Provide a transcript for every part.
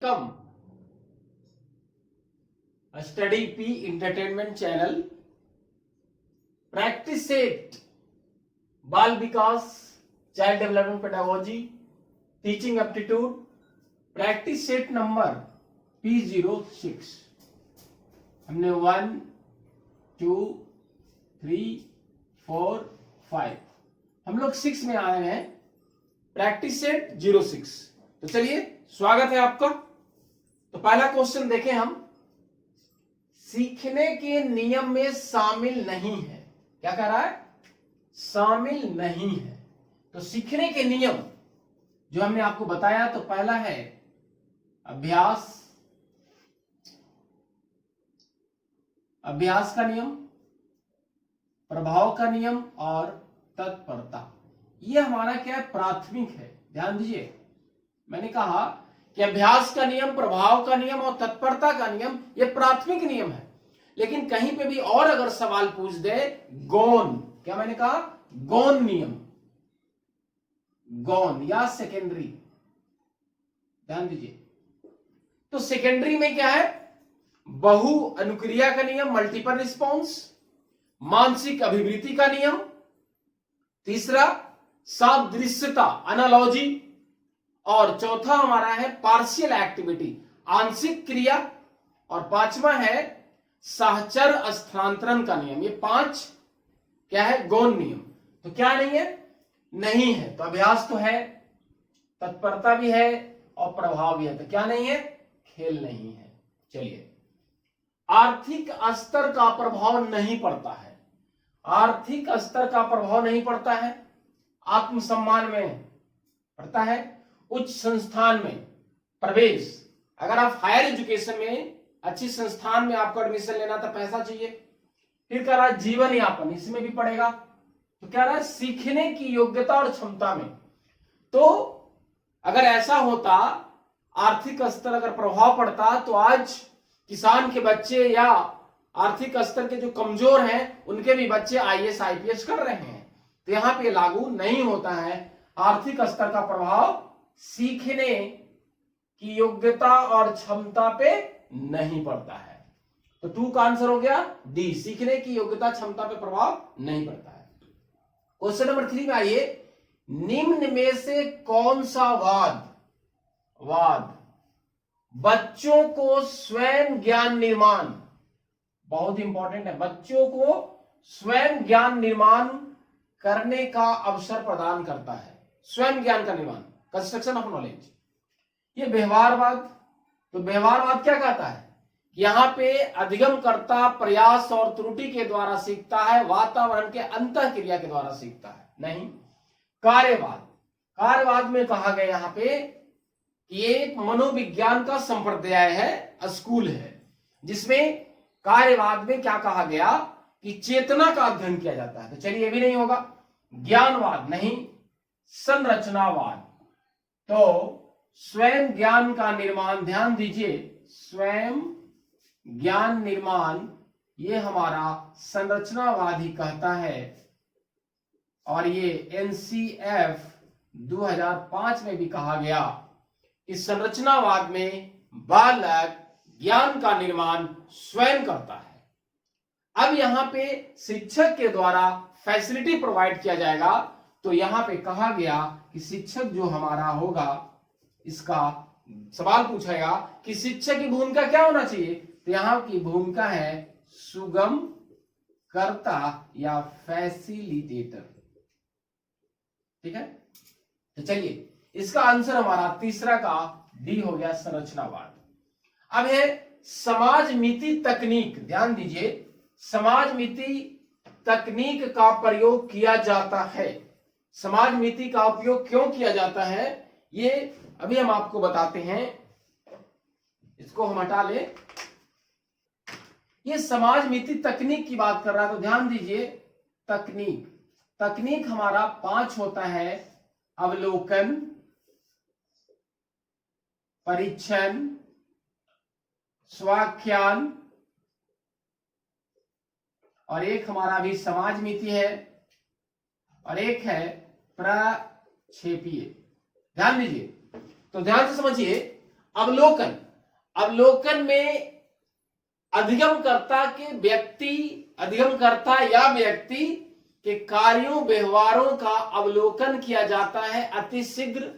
Come, a study P entertainment channel. Practice set, Bal Vikas, child development pedagogy, teaching aptitude. Practice set number P06. हमने 1, 2, 3, 4, 5 हम लोग 6 में आए हैं. Practice set 06. तो चलिए स्वागत है आपका. तो पहला क्वेश्चन देखें हम. सीखने के नियम में शामिल नहीं है. क्या कह रहा है? शामिल नहीं है. तो सीखने के नियम जो हमने आपको बताया, तो पहला है अभ्यास. अभ्यास का नियम, प्रभाव का नियम और तत्परता. यह हमारा क्या है? प्राथमिक है. ध्यान दीजिए, मैंने कहा कि अभ्यास का नियम, प्रभाव का नियम और तत्परता का नियम ये प्राथमिक नियम है. लेकिन कहीं पे भी और अगर सवाल पूछ दे, गौण, क्या मैंने कहा? गौण नियम, गौण या सेकेंडरी. ध्यान दीजिए, तो सेकेंडरी में क्या है? बहु अनुक्रिया का नियम, मल्टीपल रिस्पॉन्स, मानसिक अभिवृत्ति का नियम. तीसरा सादृश्यता, एनालॉजी. और चौथा हमारा है पार्शियल एक्टिविटी, आंशिक क्रिया. और पांचवा है सहचर स्थानांतरण का नियम. ये 5 क्या है? गौण नियम. तो क्या नहीं है? नहीं है. तो अभ्यास तो है, तत्परता भी है और प्रभाव भी है. तो क्या नहीं है? खेल नहीं है. चलिए, आर्थिक स्तर का प्रभाव नहीं पड़ता है. आर्थिक स्तर का प्रभाव नहीं पड़ता है. आत्मसम्मान में पड़ता है. उच्च संस्थान में प्रवेश, अगर आप हायर एजुकेशन में अच्छी संस्थान में आपको एडमिशन लेना तो पैसा चाहिए. फिर कह रहा है जीवन यापन, इसमें भी पड़ेगा. तो कह रहा है सीखने की योग्यता और क्षमता में. तो अगर ऐसा होता, आर्थिक स्तर अगर प्रभाव पड़ता, तो आज किसान के बच्चे या आर्थिक स्तर के जो कमजोर हैं उनके भी बच्चे आईएएस आईपीएस कर रहे हैं. तो यहां पे लागू नहीं होता है. आर्थिक स्तर का प्रभाव सीखने की योग्यता और क्षमता पे नहीं पड़ता है. तो 2 का आंसर हो गया डी, सीखने की योग्यता क्षमता पे प्रभाव नहीं पड़ता है. क्वेश्चन नंबर 3 में आइए. निम्न में से कौन सा वाद बच्चों को स्वयं ज्ञान निर्माण, बहुत इंपॉर्टेंट है, बच्चों को स्वयं ज्ञान निर्माण करने का अवसर प्रदान करता है. स्वयं ज्ञान का निर्माण, कंस्ट्रक्शन ऑफ नॉलेज. ये व्यवहारवाद. तो व्यवहारवाद क्या कहता है? यहां पे अधिगमकर्ता प्रयास और त्रुटि के द्वारा सीखता है, वातावरण के अंतःक्रिया के द्वारा सीखता है. नहीं. कार्यवाद. कार्यवाद में कहा गया यहां पे कि एक मनोविज्ञान का संप्रदाय है, स्कूल है, जिसमें कार्यवाद में क्या कहा गया कि चेतना का अध्ययन किया जाता है. तो चलिए, ये भी नहीं होगा. ज्ञानवाद नहीं, संरचनावाद. तो स्वयं ज्ञान का निर्माण, ध्यान दीजिए, स्वयं ज्ञान निर्माण ये हमारा संरचनावाद ही कहता है. और ये एनसीएफ 2005 में भी कहा गया कि संरचनावाद में बालक ज्ञान का निर्माण स्वयं करता है. अब यहां पे शिक्षक के द्वारा फैसिलिटी प्रोवाइड किया जाएगा. तो यहां पे कहा गया कि शिक्षक जो हमारा होगा, इसका सवाल पूछेगा कि शिक्षक की भूमिका क्या होना चाहिए. तो यहां की भूमिका है सुगम कर्ता या फैसिलिटेटर. ठीक है. तो चलिए, इसका आंसर हमारा तीसरा का डी हो गया, संरचनावाद. अब है समाज मिति तकनीक. ध्यान दीजिए, समाज मिति तकनीक का प्रयोग किया जाता है. समाज मिति का उपयोग क्यों किया जाता है, ये अभी हम आपको बताते हैं. इसको हम हटा ले. ये समाज मिति तकनीक की बात कर रहा है. तो ध्यान दीजिए, तकनीक हमारा 5 होता है. अवलोकन, परीक्षण, स्वाख्यान, और एक हमारा भी समाज मिति है, और एक है प्रक्षेपीय. ध्यान दीजिए, तो ध्यान से समझिए. अवलोकन, अवलोकन में अधिगमकर्ता के व्यक्ति, अधिगमकर्ता या व्यक्ति के कार्यों व्यवहारों का अवलोकन किया जाता है अति शीघ्र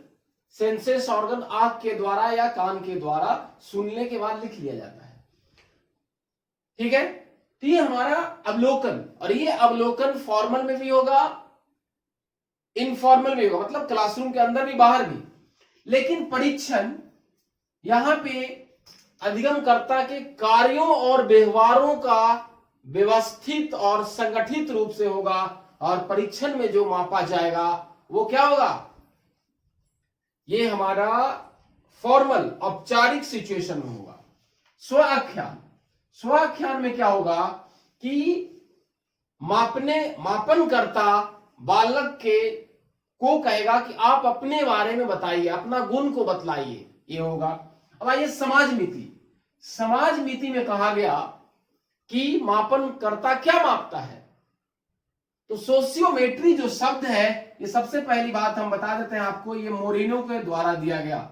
सेंसेस ऑर्गन, आंख के द्वारा या कान के द्वारा सुनने के बाद लिख लिया जाता है। ठीक है, तो ये हमारा अवलोकन, और ये अवलोकन फॉर्मल में भी होगा, इनफॉर्मल में होगा, मतलब क्लासरूम के अंदर भी बाहर भी। लेकिन परीक्षण यहां पे अधिगमकर्ता के कार्यों और व्यवहारों का व्यवस्थित और संगठित रूप से होगा, और परीक्षण में जो मापा जाएगा वो क्या होगा, ये हमारा फॉर्मल औपचारिक सिचुएशन में होगा। स्वाख्यान, स्वाख्यान में क्या होगा कि मापनकर्ता बालक को कहेगा कि आप अपने बारे में बताइए, अपना गुण को बतलाइए, ये होगा। अब आइए समाज नीति, समाज नीति में कहा गया कि मापनकर्ता क्या मापता है, तो सोशियोमेट्री जो शब्द है, ये सबसे पहली बात हम बता देते हैं आपको, ये मोरिनो के द्वारा दिया गया,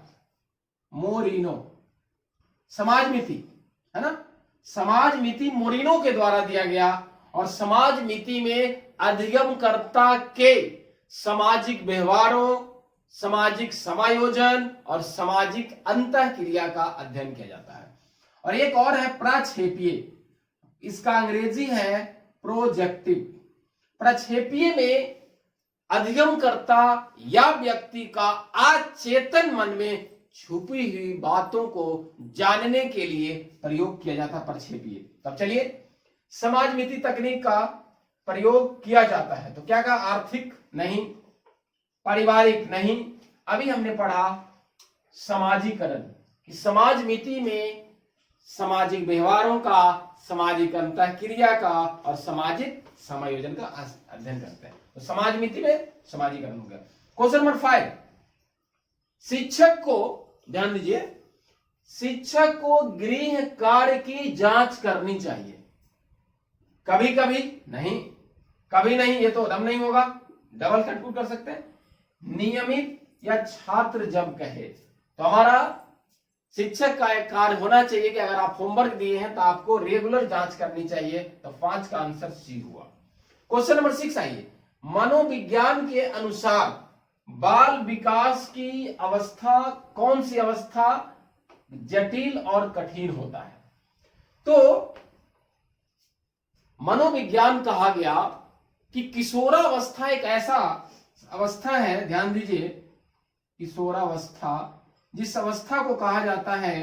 मोरिनो समाज नीति है ना, समाज नीति मोरिनो के द्वारा दिया गया, और समाज नीति में अधिगमकर्ता के सामाजिक व्यवहारों, सामाजिक समायोजन और सामाजिक अंतःक्रिया का अध्ययन किया जाता है। और एक और है प्रक्षेपीय, इसका अंग्रेजी है प्रोजेक्टिव। प्रक्षेपीय में अधिगमकर्ता या व्यक्ति का अचेतन मन में छुपी हुई बातों को जानने के लिए प्रयोग किया जाता है प्रक्षेपीय। तब चलिए, समाज नीति तकनीक का प्रयोग किया जाता है तो क्या कहा, आर्थिक नहीं, पारिवारिक नहीं। अभी हमने पढ़ा समाजीकरण, कि समाज नीति में सामाजिक व्यवहारों का, सामाजिक अंतःक्रिया का और सामाजिक समायोजन का अध्ययन करते हैं। तो समाज नीति में समाजीकरण हो गया। क्वेश्चन नंबर 5, शिक्षक को, ध्यान दीजिए, शिक्षक को गृह कार्य की जांच करनी चाहिए। कभी कभी नहीं, कभी नहीं, ये तो दम नहीं होगा, डबल कंक्लूड कर सकते हैं। नियमित या छात्र जब कहे, तो हमारा शिक्षक का एक कार्य होना चाहिए कि अगर आप होमवर्क दिए हैं तो आपको रेगुलर जांच करनी चाहिए। तो 5 का आंसर सी हुआ। क्वेश्चन नंबर 6 आइए, मनोविज्ञान के अनुसार बाल विकास की अवस्था कौन सी अवस्था जटिल और कठिन होता है? तो मनोविज्ञान कहा गया कि किशोरावस्था एक ऐसा अवस्था है, ध्यान दीजिए, किशोरावस्था, जिस अवस्था को कहा जाता है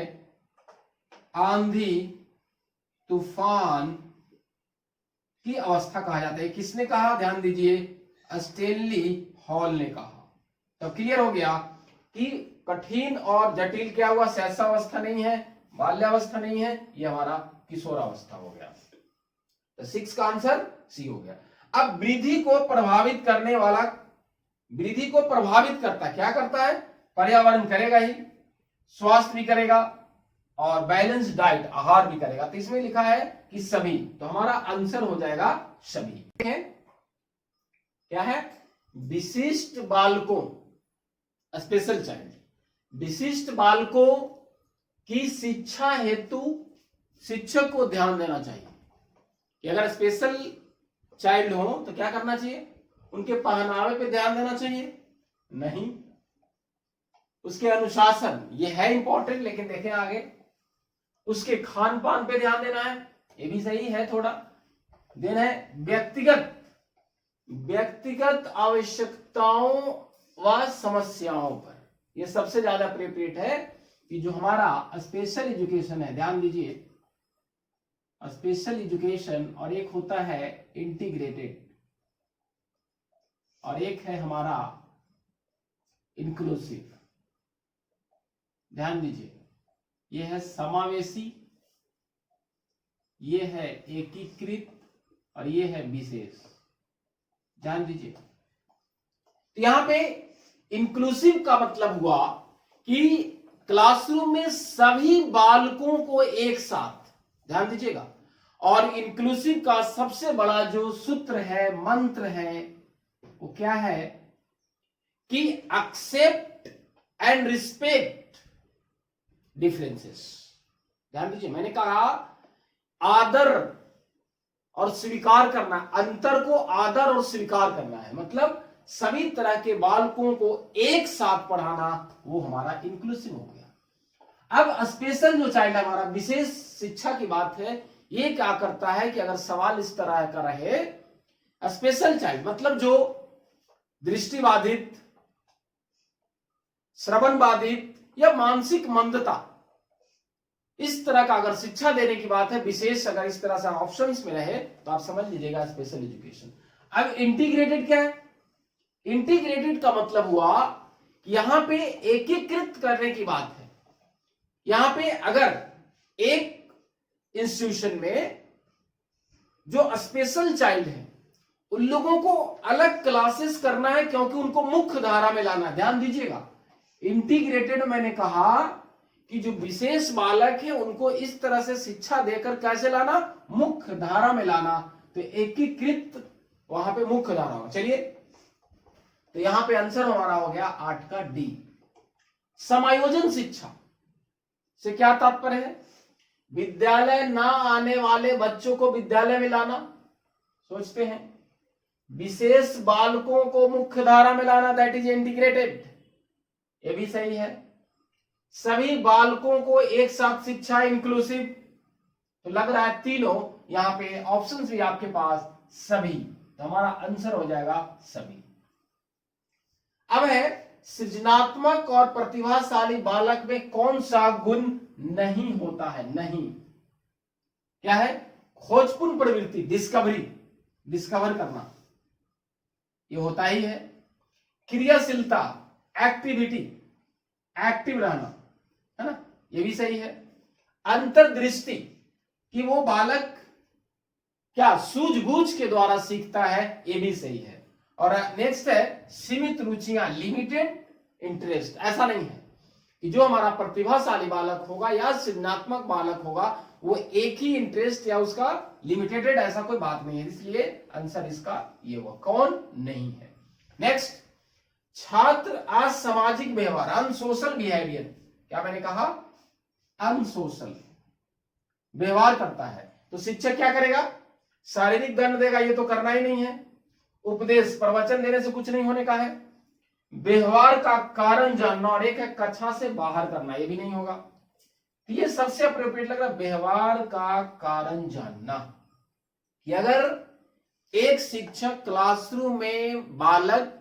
आंधी तूफान की अवस्था कहा जाता है। किसने कहा, ध्यान दीजिए, स्टेनली हॉल ने कहा। तो क्लियर हो गया कि कठिन और जटिल क्या हुआ, शैशवावस्था नहीं है, बाल्यावस्था नहीं है, ये हमारा किशोरावस्था हो गया। तो 6 का आंसर सी हो गया। अब वृद्धि को प्रभावित करने वाला, वृद्धि को प्रभावित करता क्या करता है, पर्यावरण करेगा ही, स्वास्थ्य भी करेगा और बैलेंस डाइट, आहार भी करेगा। तो इसमें लिखा है कि सभी, तो हमारा आंसर हो जाएगा सभी। क्या है, विशिष्ट बालकों, स्पेशल चाइल्ड, विशिष्ट बालकों की शिक्षा हेतु शिक्षक को ध्यान देना चाहिए कि अगर स्पेशल चाइल्ड हो तो क्या करना चाहिए, उनके पहनावे पे ध्यान देना चाहिए नहीं, उसके अनुशासन, ये है इंपॉर्टेंट, लेकिन देखें आगे, उसके खान पान पे ध्यान देना है, ये भी सही है, थोड़ा देना है। व्यक्तिगत आवश्यकताओं व समस्याओं पर, ये सबसे ज्यादा अप्रोप्रिएट है कि जो हमारा स्पेशल एजुकेशन है, ध्यान दीजिए, स्पेशल एजुकेशन, और एक होता है इंटीग्रेटेड, और एक है हमारा इंक्लूसिव। ध्यान दीजिए, ये है समावेशी, ये है एकीकृत, और ये है विशेष। ध्यान दीजिए, तो यहां पे इंक्लूसिव का मतलब हुआ कि क्लासरूम में सभी बालकों को एक साथ, ध्यान दीजिएगा, और इंक्लूसिव का सबसे बड़ा जो सूत्र है, मंत्र है, वो क्या है कि एक्सेप्ट एंड रिस्पेक्ट डिफरेंसेस। ध्यान दीजिए, मैंने कहा आदर और स्वीकार करना, अंतर को आदर और स्वीकार करना है, मतलब सभी तरह के बालकों को एक साथ पढ़ाना, वो हमारा इंक्लूसिव हो गया। अब स्पेशल जो चाइल्ड हमारा विशेष शिक्षा की बात है, ये क्या करता है कि अगर सवाल इस तरह का रहे, स्पेशल चाइल्ड मतलब जो दृष्टिबाधित, श्रवण बाधित या मानसिक मंदता, इस तरह का अगर शिक्षा देने की बात है, विशेष अगर इस तरह से ऑप्शंस में रहे तो आप समझ लीजिएगा स्पेशल एजुकेशन। अब इंटीग्रेटेड क्या है? इंटीग्रेटेड का मतलब हुआ कि यहां पे एकीकृत करने की बात है। यहां पे अगर एक इंस्टीट्यूशन में जो स्पेशल चाइल्ड है, उन लोगों को अलग क्लासेस करना है क्योंकि उनको मुख्य धारा में लाना। ध्यान दीजिएगा, इंटीग्रेटेड मैंने कहा कि जो विशेष बालक है उनको इस तरह से शिक्षा देकर कैसे लाना, मुख्य धारा में लाना, तो एकीकृत वहां पे मुख्य धारा हो। चलिए, तो यहां पे आंसर हमारा हो गया 8 का डी। समायोजन शिक्षा से क्या तात्पर्य है? विद्यालय ना आने वाले बच्चों को विद्यालय में लाना, सोचते हैं, विशेष बालकों को मुख्य धारा में लाना, दैट इज इंटीग्रेटेड, ये भी सही है। सभी बालकों को एक साथ शिक्षा, इंक्लूसिव, तो लग रहा है तीनों यहां पे ऑप्शंस भी आपके पास सभी, तो हमारा आंसर हो जाएगा सभी। अब है सृजनात्मक और प्रतिभाशाली बालक में कौन सा गुण नहीं होता है? नहीं, क्या है? खोजपूर्ण प्रवृत्ति, डिस्कवर करना, ये होता ही है। क्रियाशीलता, एक्टिविटी, एक्टिव रहना, है ना, ये भी सही है। अंतर्दृष्टि, कि वो बालक क्या सूझबूझ के द्वारा सीखता है, ये भी सही है। और नेक्स्ट है सीमित रुचियां, लिमिटेड इंटरेस्ट। ऐसा नहीं है कि जो हमारा प्रतिभाशाली बालक होगा या सृजनात्मक बालक होगा वो एक ही इंटरेस्ट या उसका लिमिटेड, ऐसा कोई बात नहीं है, इसलिए आंसर इसका ये हुआ, कौन नहीं है। नेक्स्ट, छात्र असामाजिक व्यवहार, अनसोशल बिहेवियर, क्या मैंने कहा? अनसोशल व्यवहार करता है, तो शिक्षक क्या करेगा? शारीरिक दंड देगा, ये तो करना ही नहीं है। उपदेश, प्रवचन देने से कुछ नहीं होने का है। व्यवहार का कारण जानना, और एक है कक्षा से बाहर करना, ये भी नहीं होगा। तो ये सबसे अप्रोप्रिएट लग रहा है, व्यवहार का कारण जानना, कि अगर एक शिक्षक क्लासरूम में बालक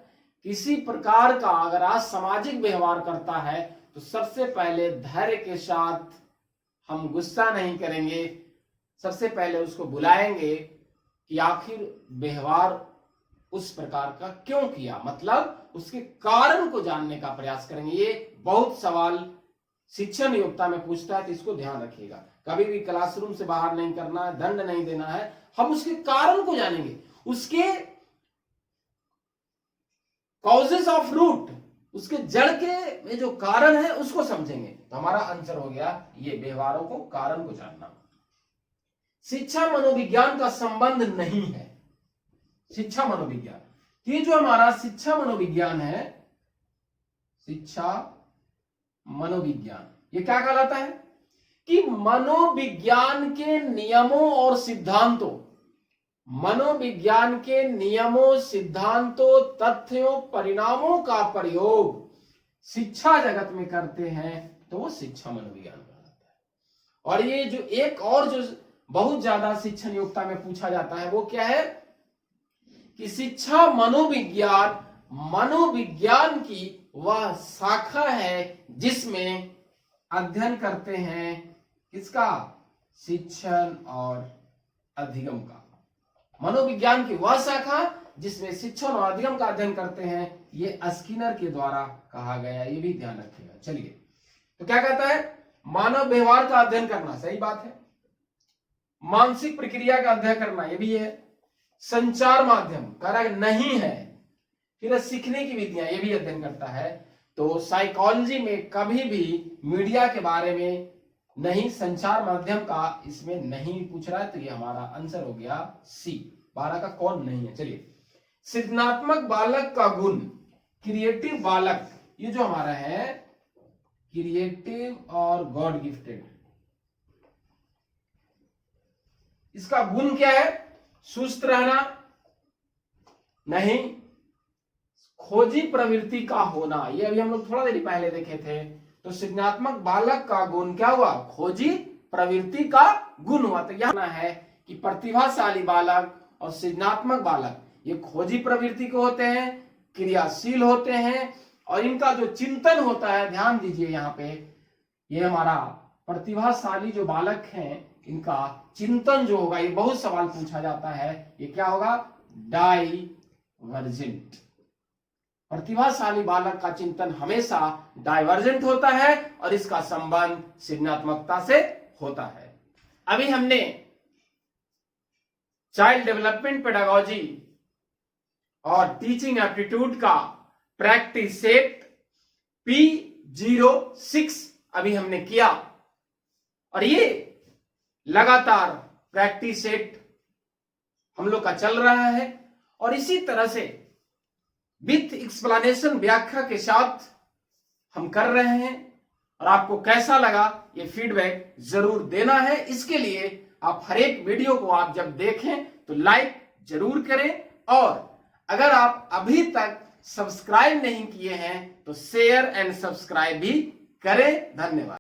किसी प्रकार का अगर असामाजिक व्यवहार करता है तो सबसे पहले धैर्य के साथ, हम गुस्सा नहीं करेंगे, सबसे पहले उसको बुलाएंगे कि आखिर व्यवहार उस प्रकार का क्यों किया, मतलब उसके कारण को जानने का प्रयास करेंगे। ये बहुत सवाल शिक्षण नियोक्ता में पूछता है, तो इसको ध्यान रखिएगा। कभी भी क्लासरूम से बाहर नहीं करना है, दंड नहीं देना है, हम उसके कारण को जानेंगे, उसके कॉजेस ऑफ रूट, उसके जड़ के में जो कारण है उसको समझेंगे। तो हमारा आंसर हो गया ये, व्यवहारों को, कारण को जानना। शिक्षा मनोविज्ञान का संबंध नहीं है। शिक्षा मनोविज्ञान, ये जो हमारा शिक्षा मनोविज्ञान है, शिक्षा मनोविज्ञान, ये क्या कहलाता है? कि मनोविज्ञान के नियमों और सिद्धांतों, मनोविज्ञान के नियमों, सिद्धांतों, तथ्यों, परिणामों का प्रयोग शिक्षा जगत में करते हैं, तो वो शिक्षा मनोविज्ञान कहलाता है। और ये जो एक और जो बहुत ज्यादा शिक्षण नियोक्ता में पूछा जाता है, वो क्या है? कि शिक्षा मनोविज्ञान, मनोविज्ञान की वह शाखा है जिसमें अध्ययन करते हैं किसका? शिक्षण और अधिगम का। मनोविज्ञान की वह शाखा जिसमें शिक्षण और अधिगम का अध्ययन करते हैं, ये स्किनर के द्वारा कहा गया, ये भी ध्यान रखिएगा। चलिए, तो क्या कहता है? मानव व्यवहार का अध्ययन करना, सही बात है। मानसिक प्रक्रिया का अध्ययन करना, ये भी है। संचार माध्यम, कह रहा है नहीं है। फिर सीखने की विधियां, ये भी अध्ययन करता है। तो साइकोलॉजी में कभी भी मीडिया के बारे में नहीं, संचार माध्यम का इसमें नहीं पूछ रहा है, तो ये हमारा आंसर हो गया सी, 12 का कौन नहीं है। चलिए, सृजनात्मक बालक का गुण, क्रिएटिव बालक, ये जो हमारा है क्रिएटिव और गॉड गिफ्टेड। इसका गुण क्या है? सुस्त रहना नहीं, खोजी प्रवृत्ति का होना। ये अभी हम लोग थोड़ा देर पहले देखे थे। तो सृजनात्मक बालक का गुण क्या हुआ? खोजी प्रवृत्ति का गुण हुआ। तो यह है कि प्रतिभाशाली बालक और सृजनात्मक बालक ये खोजी प्रवृत्ति के होते हैं, क्रियाशील होते हैं, और इनका जो चिंतन होता है, ध्यान दीजिए यहाँ पे, ये हमारा प्रतिभाशाली जो बालक हैं इनका चिंतन जो होगा, ये बहुत सवाल पूछा जाता है, ये क्या होगा? डाइवर्जेंट। प्रतिभाशाली बालक का चिंतन हमेशा डाइवर्जेंट होता है और इसका संबंध सृजनात्मकता से होता है। अभी हमने चाइल्ड डेवलपमेंट पेडागोजी और टीचिंग एप्टीट्यूड का प्रैक्टिस सेट P06 अभी हमने किया, और ये लगातार प्रैक्टिस सेट हम लोग का चल रहा है, और इसी तरह से विथ एक्सप्लेनेशन, व्याख्या के साथ हम कर रहे हैं। और आपको कैसा लगा ये फीडबैक जरूर देना है। इसके लिए आप हर एक वीडियो को आप जब देखें तो लाइक जरूर करें, और अगर आप अभी तक सब्सक्राइब नहीं किए हैं तो शेयर एंड सब्सक्राइब भी करें। धन्यवाद।